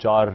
4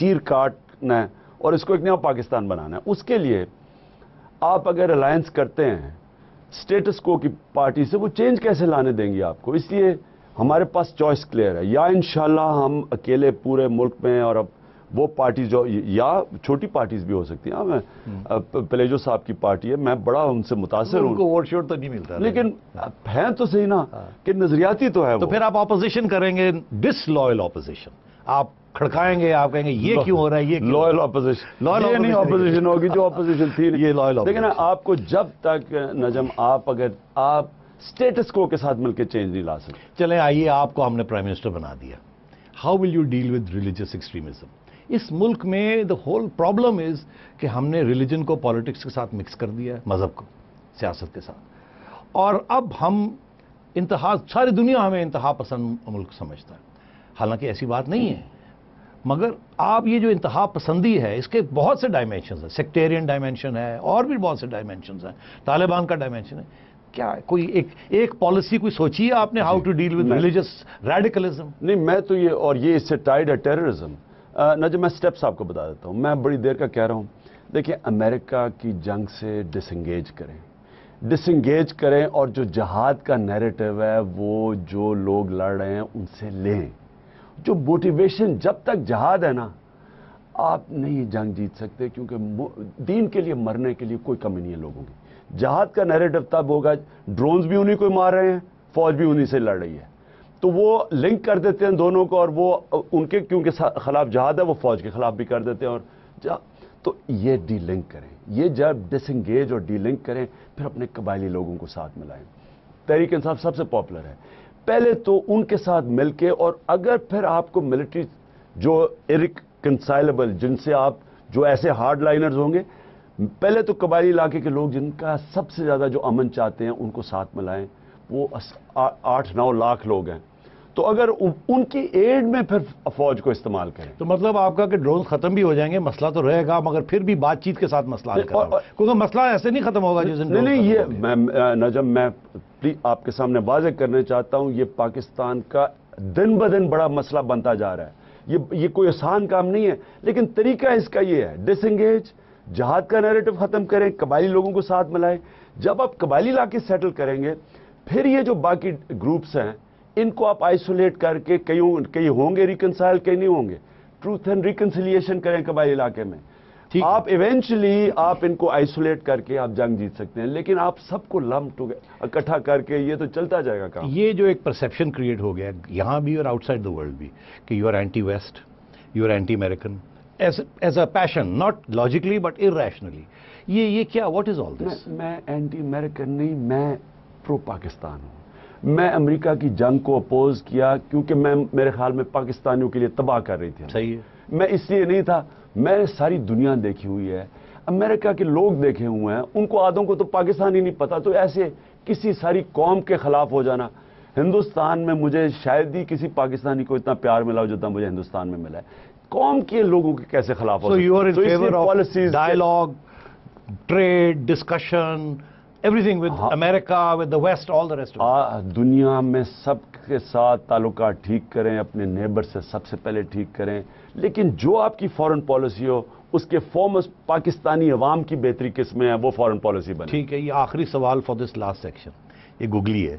چیر کاٹنا ہے اور اس کو ایک نیا پاکستان بنانا ہے. اس کے لیے آپ اگر الائنس کرتے ہیں اسٹیٹس کو کی پارٹی سے, وہ چینج کیسے لانے دیں گی آپ کو؟ اس لیے ہمارے پاس چوائس کلیئر ہے, یا انشاءاللہ ہم اکیلے پورے ملک میں, اور اب وہ پارٹی جو, یا چھوٹی پارٹیز بھی ہو سکتی ہیں, میں پلیجو صاحب کی پارٹی ہے, میں بڑا ان سے متاثر ہوں, ان کو ووٹ شوٹ تو نہیں ملتا, لیکن ہیں تو صحیح نا کہ نظریاتی تو ہے. تو پھر آپ اپوزیشن کریں گے, ڈس لوئل اپوزیشن, آپ کھڑکائیں گے, آپ کہیں گے یہ کیوں ہو رہا ہے, یہ لوئل اپوزیشن, یہ نہیں اپوزیشن ہوگی جو اپوزیشن تھی, یہ لوئل. لیکن آپ کو جب تک نجم اگر آپ اسٹیٹس کو کے ساتھ مل کے چینج نہیں لا سکتے. چلیں آئیے, آپ کو ہم نے پرائم منسٹر بنا دیا, how will you deal with religious extremism? اس ملک میں دا ہول پرابلم از کہ ہم نے ریلیجن کو پالیٹکس کے ساتھ مکس کر دیا ہے, مذہب کو سیاست کے ساتھ, اور اب ہم انتہا, ساری دنیا ہمیں انتہا پسند ملک سمجھتا ہے, حالانکہ ایسی بات نہیں ہے. مگر آپ یہ جو انتہا پسندی ہے, اس کے بہت سے ڈائمینشنز ہیں, سیکٹیرین ڈائمینشن ہے, اور بھی بہت سے ڈائمینشنز ہیں, طالبان کا ڈائمینشن ہے. کیا کوئی ایک پالیسی کوئی سوچی ہے آپ نے, how to deal with religious radicalism? نہیں, میں تو یہ, اور یہ اس سے ٹائڈ ہے ٹیررزم. نجم میں سٹیپس آپ کو بتا دیتا ہوں, میں بڑی دیر کا کہہ رہا ہوں. دیکھیں, امریکہ کی جنگ سے ڈس انگیج کریں, اور جو جہاد کا نیریٹو ہے وہ جو لوگ لڑ رہے ہیں ان سے لیں. جو موٹیویشن, جب تک جہاد ہے نا, آپ نہیں جنگ جیت سکتے, کیونکہ دین کے لیے مرنے کے لیے کوئی کمی نہیں ہے لوگوں کی. جہاد کا نیریٹو تب ہوگا, ڈرونز بھی انہی کو مار رہے ہیں, فوج بھی انہی سے لڑ رہی ہے, تو وہ لنک کر دیتے ہیں دونوں کو, اور وہ ان کے کیونکہ خلاف جہاد ہے, وہ فوج کے خلاف بھی کر دیتے ہیں. اور تو یہ ڈی لنک کریں, یہ جب ڈس انگیج اور ڈی لنک کریں, پھر اپنے قبائلی لوگوں کو ساتھ ملائیں. تحریک انصاف سب سے پاپولر ہے, پہلے تو ان کے ساتھ مل کے, اور اگر پھر آپ کو ملٹری جو ارکنسائلبل, جن سے آپ جو ایسے ہارڈ لائنرز ہوں گے, پہلے تو قبائلی علاقے کے لوگ جن کا سب سے زیادہ جو امن چاہتے ہیں ان کو ساتھ ملائیں. وہ 8-9 لاکھ لوگ ہیں, تو اگر ان کی ایڈ میں پھر فوج کو استعمال کریں. تو مطلب آپ کا کہ ڈرون ختم بھی ہو جائیں گے, مسئلہ تو رہے گا, مگر پھر بھی بات چیت کے ساتھ مسئلہ حل کرنا, کیونکہ مسئلہ ایسے نہیں ختم ہوگا جس دن. نہیں, یہ نجم, میں آپ کے سامنے واضح کرنا چاہتا ہوں, یہ پاکستان کا دن بدن بڑا مسئلہ بنتا جا رہا ہے. یہ کوئی آسان کام نہیں ہے, لیکن طریقہ اس کا یہ ہے, ڈس انگیج, جہاد کا نیریٹو ختم کریں, قبائلی لوگوں کو ساتھ ملائیں. جب آپ قبائلی علاقے سیٹل کریں گے, پھر یہ جو باقی گروپس ہیں ان کو آپ آئسولیٹ کر کے, کئی ہوں گے ریکنسائل, کئی نہیں ہوں گے. ٹروتھ اینڈ ریکنسیلیشن کریں قبائلی علاقے میں, آپ ایونچولی آپ ان کو آئسولیٹ کر کے آپ جنگ جیت سکتے ہیں. لیکن آپ سب کو اکٹھا کر کے یہ تو چلتا جائے گا کام. یہ جو ایک پرسیپشن کریٹ ہو گیا یہاں بھی اور آؤٹ سائڈ دا ورلڈ بھی, کہ you are anti west, you are anti American, as a passion, not logically but irrationally. یہ کیا, واٹ از آل دس؟ میں اینٹی امیریکن نہیں, میں پرو پاکستان ہوں. میں امریکہ کی جنگ کو اپوز کیا کیونکہ میرے خیال میں پاکستانیوں کے لیے تباہ کر رہی تھی. صحیح ہے. میں اس لیے نہیں تھا, میں نے ساری دنیا دیکھی ہوئی ہے, امریکہ کے لوگ دیکھے ہوئے ہیں, ان کو آدھوں کو تو پاکستان ہی نہیں پتا. تو ایسے کسی ساری قوم کے خلاف ہو جانا, ہندوستان میں مجھے شاید ہی کسی پاکستانی کو اتنا پیار ملا ہو جتنا مجھے ہندوستان میں ملا ہے. قوم کے لوگوں کے کیسے خلاف ہو سکتے؟ Dialogue, trade, discussion, everything with America, with the West, all the rest of it. دنیا میں سب کے ساتھ تعلقات ٹھیک کریں, اپنے نیبر سے سب سے پہلے ٹھیک کریں, لیکن جو آپ کی فورن پالیسی ہو اس کے فارمز پاکستانی عوام کی بہتری کس میں ہے, وہ فورن پالیسی بنے. ٹھیک ہے. یہ آخری سوال فار دس لاسٹ سیکشن, یہ گگلی ہے,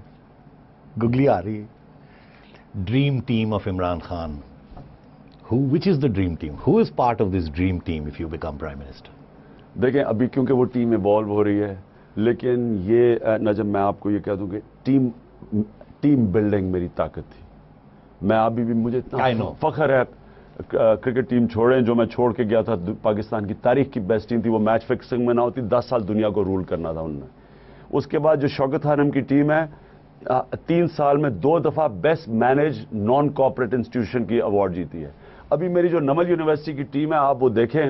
گگلی آ رہی ہے. Dream team of Imran Khan, which is the dream team? Who is part of this dream team if you become Prime Minister? دیکھیں, ابھی کیونکہ وہ ٹیم ایوالو ہو رہی ہے, لیکن یہ نجم میں آپ کو یہ کہہ دوں کہ ٹیم بلڈنگ میری طاقت تھی. میں ابھی بھی, مجھے اتنا فخر ہے, کرکٹ ٹیم چھوڑیں جو میں چھوڑ کے گیا تھا, پاکستان کی تاریخ کی بیسٹ ٹیم تھی. وہ میچ فکسنگ میں نہ ہوتی, 10 سال دنیا کو رول کرنا تھا ان میں. اس کے بعد جو شوکت حرم کی ٹیم ہے, 3 سال میں 2 دفعہ best manage naan cooperate institution کی ایوارڈ جیتی ہے. ابھی میری جو نمل یونیورسٹی کی ٹیم ہے, آپ وہ دیکھیں,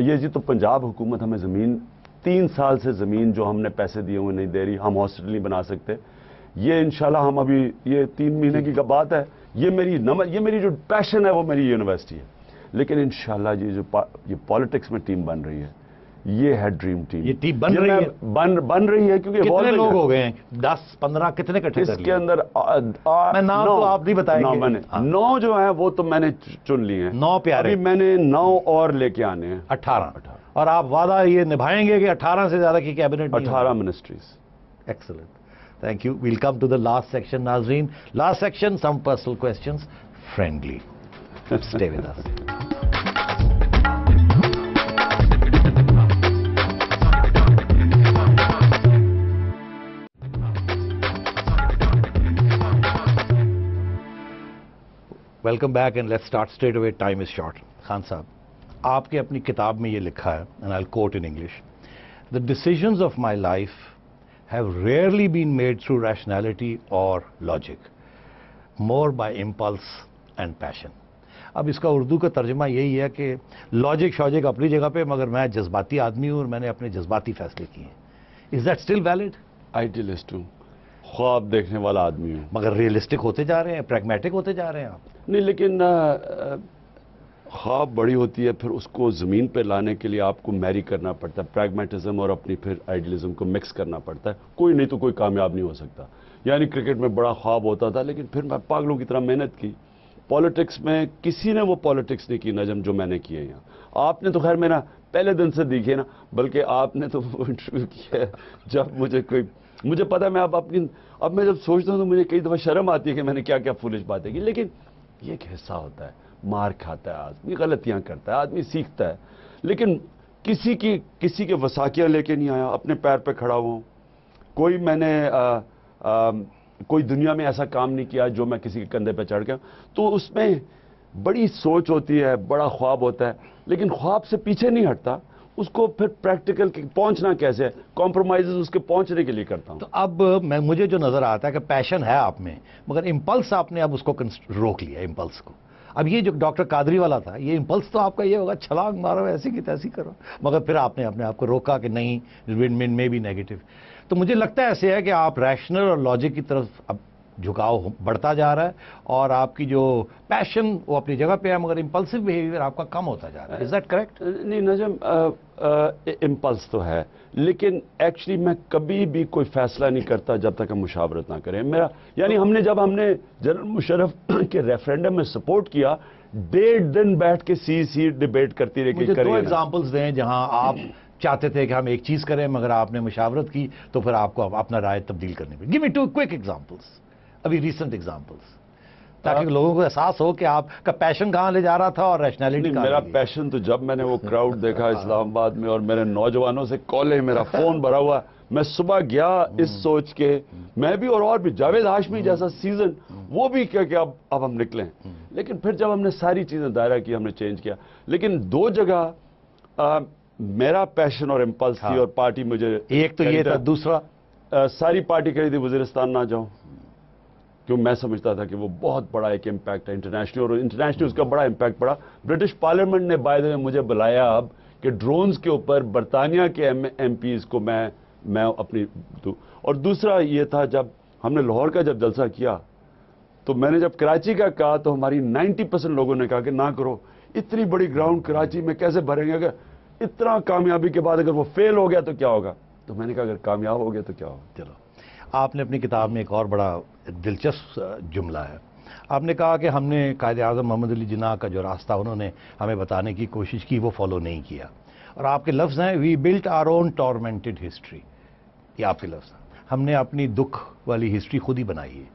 یہ جی تو پنجاب حکومت ہمیں زمین 3 سال سے زمین جو ہم نے پیسے دیے ہوئے نہیں دے رہی, ہم ہاسپٹل نہیں بنا سکتے. یہ انشاءاللہ ہم ابھی, یہ 3 مہینے کی بات ہے, یہ میری جو پیشن ہے وہ میری یونیورسٹی ہے. لیکن انشاءاللہ یہ پالیٹکس میں ٹیم بن رہی ہے, یہ ہے ڈریم ٹیم. یہ ٹیم بن رہی ہے؟ بن رہی ہے کیونکہ کتنے لوگ ہو گئے ہیں؟ 10-15 کتنے اکٹھے اس کے اندر میں نام تو آپ نہیں بتائیں گے. میں نے 9 جو ہیں وہ تو میں نے چن لیے ہیں. 9 پیارے. ابھی میں نے 9 اور لے کے آنے ہیں. 18. اور آپ وعدہ یہ نبھائیں گے کہ 18 سے زیادہ کی cabinet? 18 ministries. Excellent. Thank you. Welcome to the last section. ناظرین، last section, some personal questions, friendly. Stay with us. Welcome back and let's start straight away. Time is short. Khan صاحب، آپ کے اپنی کتاب میں یہ لکھا ہے، and I will quote in English: "The decisions of my life have rarely been made through rationality or logic, more by impulse and passion." اب اس کا اردو کا ترجمہ یہی ہے کہ لاجک شاجک اپنی جگہ پہ، مگر میں جذباتی آدمی ہوں اور میں نے اپنے جذباتی فیصلے کیے ہیں. Is that still valid? Idealist ہوں، خواب دیکھنے والا آدمی ہوں. مگر ریئلسٹک ہوتے جا رہے ہیں، پریگمیٹک ہوتے جا رہے ہیں آپ. نہیں، لیکن خواب بڑی ہوتی ہے، پھر اس کو زمین پہ لانے کے لیے آپ کو میری کرنا پڑتا ہے، پریگمیٹزم اور اپنی پھر آئیڈیلزم کو مکس کرنا پڑتا ہے. کوئی نہیں تو کوئی کامیاب نہیں ہو سکتا. یعنی کرکٹ میں بڑا خواب ہوتا تھا، لیکن پھر میں پاگلوں کی طرح محنت کی. پالیٹکس میں کسی نے وہ پالیٹکس نہیں کی نجم جو میں نے کی ہے یہاں. آپ نے تو خیر میرا پہلے دن سے دیکھے نا، بلکہ آپ نے تو وہ انٹرویو کیا ہے جب مجھے پتا ہے. میں اب میں جب سوچتا ہوں تو مجھے کئی دفعہ شرم آتی ہے کہ میں نے کیا کیا فولش باتیں کی. لیکن یہ ایک حصہ ہوتا ہے. مار کھاتا ہے آدمی، غلطیاں کرتا ہے آدمی، سیکھتا ہے. لیکن کسی کے وساکیاں لے کے نہیں آیا، اپنے پیر پہ کھڑا ہوا ہوں. میں نے کوئی دنیا میں ایسا کام نہیں کیا جو میں کسی کے کندھے پہ چڑھ گیا. تو اس میں بڑی سوچ ہوتی ہے، بڑا خواب ہوتا ہے، لیکن خواب سے پیچھے نہیں ہٹتا. اس کو پھر پریکٹیکل پہنچنا کیسے ہے، کمپرومائزز اس کے پہنچنے کے لیے کرتا ہوں. تو اب مجھے جو نظر آتا ہے کہ پیشن ہے آپ میں، مگر امپلس آپ نے اب اس کو روک لیا، امپلس کو. اب یہ جو ڈاکٹر قادری والا تھا، یہ امپلس تو آپ کا یہ ہوگا چھلانگ مارو، ایسی کی تیسی کرو، مگر پھر آپ نے اپنے آپ کو روکا کہ نہیں، ون میں بھی نیگیٹو. تو مجھے لگتا ہے ایسے ہے کہ آپ ریشنل اور لاجک کی طرف اب جھکاؤ بڑھتا جا رہا ہے، اور آپ کی جو پیشن وہ اپنی جگہ پہ ہے، مگر امپلسو بیہیویئر آپ کا کم ہوتا جا رہا ہے. Is that correct? نہیں نجم، امپلس تو ہے، لیکن ایکچولی میں کبھی بھی کوئی فیصلہ نہیں کرتا جب تک ہم مشاورت نہ کریں. یعنی ہم نے جنرل مشرف کے ریفرینڈم میں سپورٹ کیا، 1.5 دن بیٹھ کے سی ڈیبیٹ کرتی رہی. مجھے 2 ایگزامپلز دیں جہاں آپ چاہتے تھے کہ ہم ایک چیز کریں مگر آپ نے مشاورت کی تو پھر آپ کو اپنا رائے تبدیل کرنی پڑی. گیو می 2 کوئک ایگزامپلز، ابھی ریسنٹ ایگزامپلز، تاکہ لوگوں کو احساس ہو کہ آپ کا پیشن کہاں لے جا رہا تھا اور ریشنلٹی کہاں. میرا پیشن تو جب میں نے وہ کراؤڈ دیکھا اسلام آباد میں اور میرے نوجوانوں سے کالیں، میرا فون بھرا ہوا، میں صبح گیا اس سوچ کے میں بھی اور بھی جاوید ہاشمی جیسا سیزن وہ بھی کیا کہ اب ہم نکلیں. لیکن پھر جب ہم نے ساری چیزیں دائرہ کی، ہم نے چینج کیا. لیکن 2 جگہ میرا پیشن اور امپلس تھی اور پارٹی مجھے، ایک تو یہ تھا، دوسرا ساری پارٹی کہی تھی وزیرستان نہ جاؤں، کیوں میں سمجھتا تھا کہ وہ بہت بڑا ایک امپیکٹ ہے انٹرنیشنل، اور انٹرنیشنل اس کا بڑا امپیکٹ پڑا. برٹش پارلیمنٹ نے بائی دا وے مجھے بلایا اب کہ ڈرونز کے اوپر برطانیہ کے ایم پیز کو میں اپنی دوں. اور دوسرا یہ تھا جب ہم نے لاہور کا جب جلسہ کیا تو میں نے جب کراچی کا کہا تو ہماری 90% لوگوں نے کہا کہ نہ کرو، اتنی بڑی گراؤنڈ کراچی میں کیسے بھریں گے، اگر اتنا کامیابی کے بعد اگر وہ فیل ہو گیا تو کیا ہوگا. تو میں نے کہا اگر کامیاب ہو گیا تو کیا ہوگا. چلو، آپ نے اپنی کتاب میں ایک اور بڑا دلچسپ جملہ ہے. آپ نے کہا کہ ہم نے قائد اعظم محمد علی جناح کا جو راستہ انہوں نے ہمیں بتانے کی کوشش کی وہ فالو نہیں کیا. اور آپ کے لفظ ہیں وی بلٹ آر اون ٹارمنٹڈ ہسٹری. یہ آپ کے لفظ ہیں. ہم نے اپنی دکھ والی ہسٹری خود ہی بنائی ہے.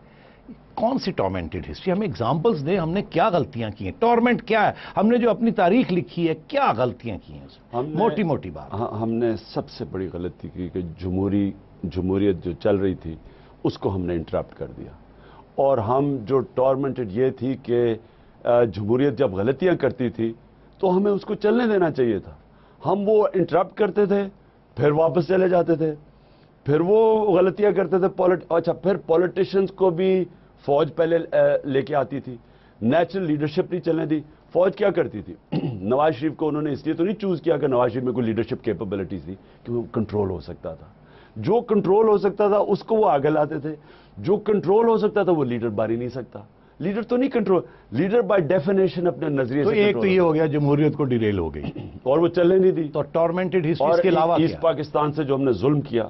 کون سی ٹارمنٹڈ ہسٹری؟ ہمیں ایگزامپلس دیں، ہم نے کیا غلطیاں کی ہیں؟ ٹارمنٹ کیا ہے؟ ہم نے جو اپنی تاریخ لکھی ہے کیا غلطیاں کی ہیں اس میں؟ موٹی موٹی بات. ہم نے سب سے بڑی غلطی کی کہ جمہوریت جو چل رہی تھی اس کو ہم نے انٹرپٹ کر دیا. اور ہم جو ٹارمنٹڈ یہ تھی کہ جمہوریت جب غلطیاں کرتی تھی تو ہمیں اس کو چلنے دینا چاہیے تھا. ہم وہ انٹرپٹ کرتے تھے، پھر واپس چلے جاتے تھے، پھر وہ غلطیاں کرتے تھے. اچھا، پھر پولیٹیشنز کو بھی فوج پہلے لے کے آتی تھی، نیچرل لیڈرشپ نہیں چلنے دی. فوج کیا کرتی تھی؟ نواز شریف کو انہوں نے اس لیے تو نہیں چوز کیا کہ نواز شریف میں کوئی لیڈرشپ کیپبلٹیز تھی، کہ وہ کنٹرول ہو سکتا تھا. جو کنٹرول ہو سکتا تھا اس کو وہ آگے لاتے تھے، جو کنٹرول ہو سکتا تھا وہ لیڈر باری نہیں سکتا. لیڈر تو نہیں کنٹرول، لیڈر بائی ڈیفینیشن اپنے نظریے تو سے ایک تو یہ ہو گیا جمہوریت کو ڈیریل ہو گئی اور وہ چلنے نہیں دی. تو ٹارمنٹڈ ہسٹری اور اس کے علاوہ ایسٹ پاکستان سے جو ہم نے ظلم کیا،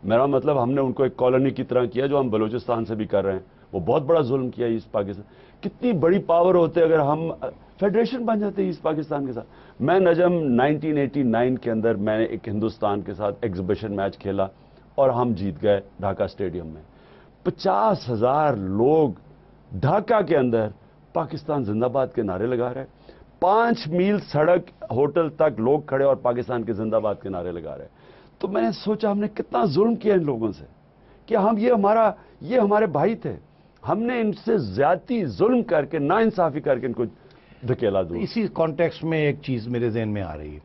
میرا مطلب ہم نے ان کو ایک کالونی کی طرح کیا جو ہم بلوچستان سے بھی کر رہے ہیں، وہ بہت بڑا ظلم کیا ایسٹ پاکستان. کتنی بڑی پاور ہوتے اگر ہم فیڈریشن بن جاتے ایسٹ پاکستان کے ساتھ. میں نجم 1989 کے اندر میں نے ایک ہندوستان کے ساتھ ایگزیبیشن میچ کھیلا اور ہم جیت گئے ڈھاکہ اسٹیڈیم میں. 50,000 لوگ ڈھاکہ کے اندر پاکستان زندہ باد کے نعرے لگا رہے، 5 میل سڑک ہوٹل تک لوگ کھڑے اور پاکستان کے زندہ باد کے نعرے لگا رہے. تو میں نے سوچا ہم نے کتنا ظلم کیا ان لوگوں سے کہ ہم یہ ہمارے بھائی تھے، ہم نے ان سے زیادتی ظلم کر کے ناانصافی کر کے ان کو دھکیلا دوں. اسی کانٹیکسٹ میں ایک چیز میرے ذہن میں آ رہی ہے.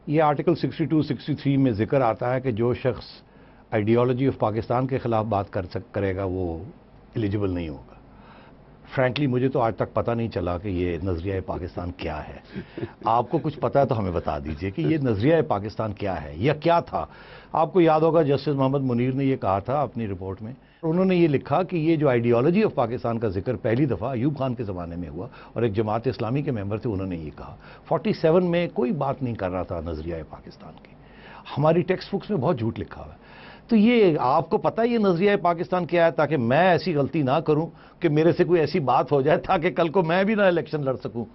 یہ آرٹیکل 62 63 میں ذکر آتا ہے کہ جو شخص آئیڈیالوجی آف پاکستان کے خلاف بات کرے گا وہ ایلیجیبل نہیں ہوگا. فرینکلی مجھے تو آج تک پتہ نہیں چلا کہ یہ نظریہ پاکستان کیا ہے. آپ کو کچھ پتا ہے تو ہمیں بتا دیجئے کہ یہ نظریہ پاکستان کیا ہے یا کیا تھا. آپ کو یاد ہوگا جسٹس محمد منیر نے یہ کہا تھا اپنی رپورٹ میں، انہوں نے یہ لکھا کہ یہ جو آئیڈیالوجی آف پاکستان کا ذکر پہلی دفعہ ایوب خان کے زمانے میں ہوا اور ایک جماعت اسلامی کے ممبر تھے، انہوں نے یہ کہا. 47 میں کوئی بات نہیں کر رہا تھا نظریہ پاکستان کی. ہماری ٹیکسٹ بکس میں بہت جھوٹ لکھا ہوا ہے. تو یہ آپ کو پتہ یہ نظریہ پاکستان کیا ہے تاکہ میں ایسی غلطی نہ کروں کہ میرے سے کوئی ایسی بات ہو جائے تاکہ کل کو میں بھی نہ الیکشن لڑ سکوں.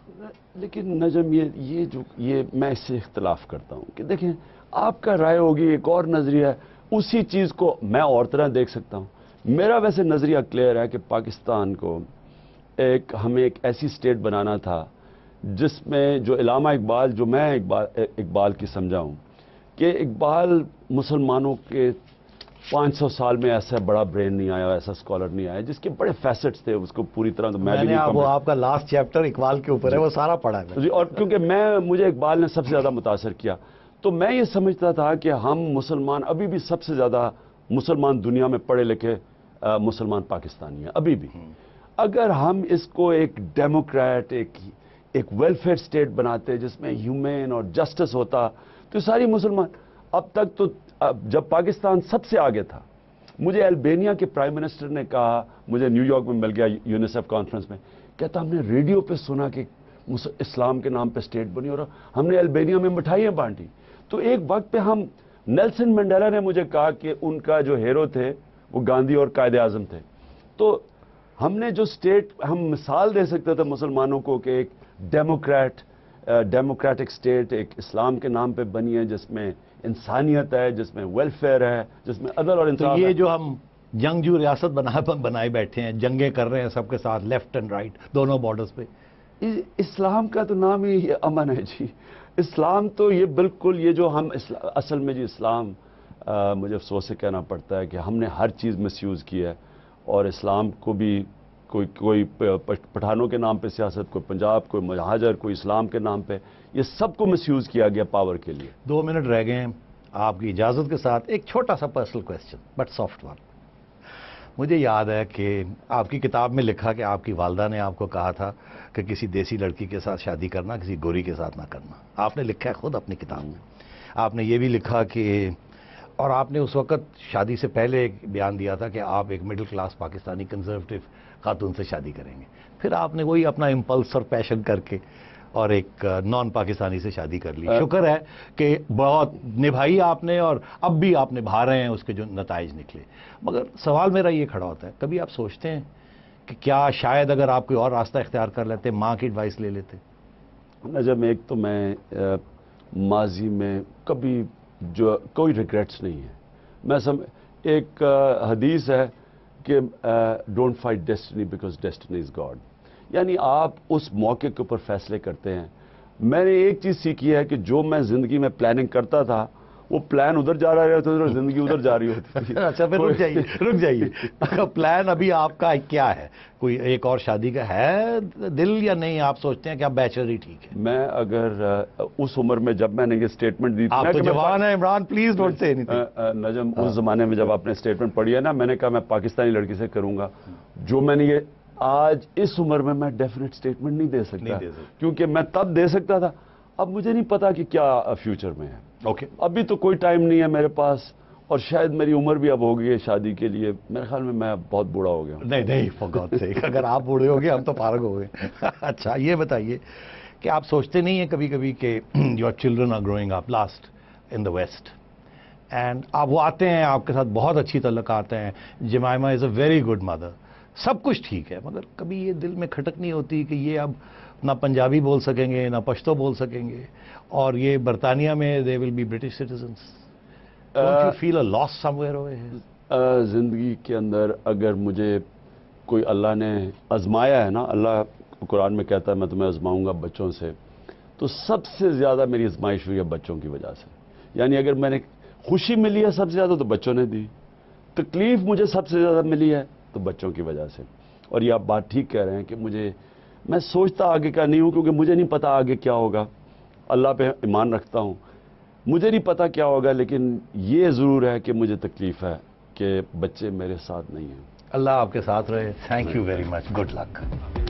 لیکن نجم یہ میں اس سے اختلاف کرتا ہوں کہ دیکھیں آپ کا رائے ہوگی ایک اور نظریہ ہے، اسی چیز کو میں اور طرح دیکھ سکتا ہوں. میرا ویسے نظریہ کلیئر ہے کہ پاکستان کو ہمیں ایک ایسی سٹیٹ بنانا تھا جس میں جو علامہ اقبال، جو میں اقبال کی سمجھا ہوں کہ اقبال مسلمانوں کے 500 سال میں ایسا بڑا برین نہیں آیا، ایسا اسکالر نہیں آیا جس کے بڑے فیسٹس تھے. اس کو پوری طرح تو میں بھی نہیں، وہ آپ کا لاسٹ چیپٹر اقبال کے اوپر ہے، وہ سارا پڑھا ہے جی. اور کیونکہ مجھے اقبال نے سب سے زیادہ متاثر کیا، تو میں یہ سمجھتا تھا کہ ہم مسلمان ابھی بھی سب سے زیادہ مسلمان دنیا میں پڑھے لکھے مسلمان پاکستانی ہیں ابھی بھی. اگر ہم اس کو ایک ڈیموکریٹ ایک ویلفیئر سٹیٹ بناتے جس میں ہیومن اور جسٹس ہوتا تو ساری مسلمان. اب تک تو جب پاکستان سب سے آگے تھا، مجھے البینیا کے پرائم منسٹر نے کہا، مجھے نیو یارک میں مل گیا یونیسیف کانفرنس میں، کہتا ہم نے ریڈیو پہ سنا کہ اسلام کے نام پہ سٹیٹ بنی اور ہم نے البینیا میں مٹھائیاں بانٹی. تو ایک وقت پہ نیلسن منڈیلا نے مجھے کہا کہ ان کا جو ہیرو تھے وہ گاندھی اور قائد اعظم تھے. تو ہم نے جو سٹیٹ ہم مثال دے سکتے تھے مسلمانوں کو کہ ایک ڈیموکریٹک سٹیٹ ایک اسلام کے نام پہ بنی ہے جس میں انسانیت ہے، جس میں ویلفیئر ہے، جس میں عدل اور انصاف. تو یہ جو ہم جنگجو ریاست بنائے بیٹھے ہیں، جنگیں کر رہے ہیں سب کے ساتھ لیفٹ اینڈ رائٹ دونوں بارڈرز پہ، اسلام کا تو نام ہی امن ہے جی. اسلام تو یہ بالکل یہ جو ہم اصل میں جی اسلام مجھے افسوس سے کہنا پڑتا ہے کہ ہم نے ہر چیز مس یوز کی ہے اور اسلام کو بھی کوئی پٹھانوں کے نام پہ سیاست، کوئی پنجاب، کوئی مہاجر، کوئی اسلام کے نام پہ، یہ سب کو مس یوز کیا گیا پاور کے لیے. 2 منٹ رہ گئے ہیں آپ کی اجازت کے ساتھ ایک چھوٹا سا personal question but soft one. مجھے یاد ہے کہ آپ کی کتاب میں لکھا کہ آپ کی والدہ نے آپ کو کہا تھا کہ کسی دیسی لڑکی کے ساتھ شادی کرنا، کسی گوری کے ساتھ نہ کرنا. آپ نے لکھا ہے خود اپنی کتاب میں. آپ نے یہ بھی لکھا کہ اور آپ نے اس وقت شادی سے پہلے ایک بیان دیا تھا کہ آپ ایک مڈل کلاس پاکستانی کنزرویٹو خاتون سے شادی کریں گے. پھر آپ نے وہی اپنا امپلس اور پیشن کر کے اور ایک نان پاکستانی سے شادی کر لی. شکر ہے کہ بہت نبھائی آپ نے اور اب بھی آپ نبھا رہے ہیں اس کے جو نتائج نکلے. مگر سوال میرا یہ کھڑا ہوتا ہے، کبھی آپ سوچتے ہیں کہ کیا شاید اگر آپ کوئی اور راستہ اختیار کر لیتے، ماں کی ایڈوائس لے لیتے؟ نجم ایک تو میں ماضی میں کبھی جو کوئی ریگریٹس نہیں ہے. میں ایک حدیث ہے کہ don't fight destiny because destiny is God. یعنی آپ اس موقع کے اوپر فیصلے کرتے ہیں. میں نے ایک چیز سیکھی ہے کہ جو میں زندگی میں پلاننگ کرتا تھا وہ پلان ادھر جا رہا ہوتا تھا، زندگی ادھر جا رہی ہوتی تھی. اچھا پھر رک جائیے پلان ابھی آپ کا کیا ہے؟ کوئی ایک اور شادی کا ہے دل یا نہیں؟ آپ سوچتے ہیں کہ آپ بیچلر ہی ٹھیک ہے؟ میں اگر اس عمر میں جب میں نے یہ سٹیٹمنٹ دی، آپ تو جوان ہیں عمران، پلیز ڈونٹ سے نجم اس زمانے میں جب آپ نے سٹیٹمنٹ پڑھی ہے نا، میں نے کہا میں پاکستانی لڑکی سے کروں گا. جو میں نے یہ آج اس عمر میں ڈیفینیٹ سٹیٹمنٹ نہیں دے سکتا کیونکہ میں تب دے سکتا تھا. اب مجھے نہیں پتا کہ کیا فیوچر میں ہے. اوکے ابھی تو کوئی ٹائم نہیں ہے میرے پاس اور شاید میری عمر بھی اب ہو گئی ہے شادی کے لیے. میرے خیال میں بہت بوڑھا ہو گیا ہوں. نہیں نہیں فار گاڈ سیک، اگر آپ بوڑھے ہو گئے ہم تو فارغ ہو گئے. اچھا یہ بتائیے کہ آپ سوچتے نہیں ہیں کبھی کبھی کہ your children are growing up last in the West, and آپ وہ آتے ہیں آپ کے ساتھ بہت اچھی تعلقات ہیں، Jemima is a very good mother, سب کچھ ٹھیک ہے، مگر کبھی یہ دل میں کھٹک نہیں ہوتی کہ یہ اب نہ پنجابی بول سکیں گے نہ پشتو بول سکیں گے، اور یہ برطانیہ میں they will be British citizens. Don't you feel a loss somewhere over here? زندگی کے اندر اگر مجھے کوئی اللہ نے آزمایا ہے نا، اللہ قرآن میں کہتا ہے میں تمہیں آزماؤں گا بچوں سے، تو سب سے زیادہ میری آزمائش ہوئی ہے بچوں کی وجہ سے. یعنی اگر میں نے خوشی ملی ہے سب سے زیادہ تو بچوں نے دی، تکلیف مجھے سب سے زیادہ ملی ہے تو بچوں کی وجہ سے. اور یہ آپ بات ٹھیک کہہ رہے ہیں کہ میں سوچتا آگے کا نہیں ہوں، کیونکہ مجھے نہیں پتا آگے کیا ہوگا. اللہ پہ ایمان رکھتا ہوں، مجھے نہیں پتا کیا ہوگا، لیکن یہ ضرور ہے کہ مجھے تکلیف ہے کہ بچے میرے ساتھ نہیں ہیں. اللہ آپ کے ساتھ رہے. Thank you very much. Good luck.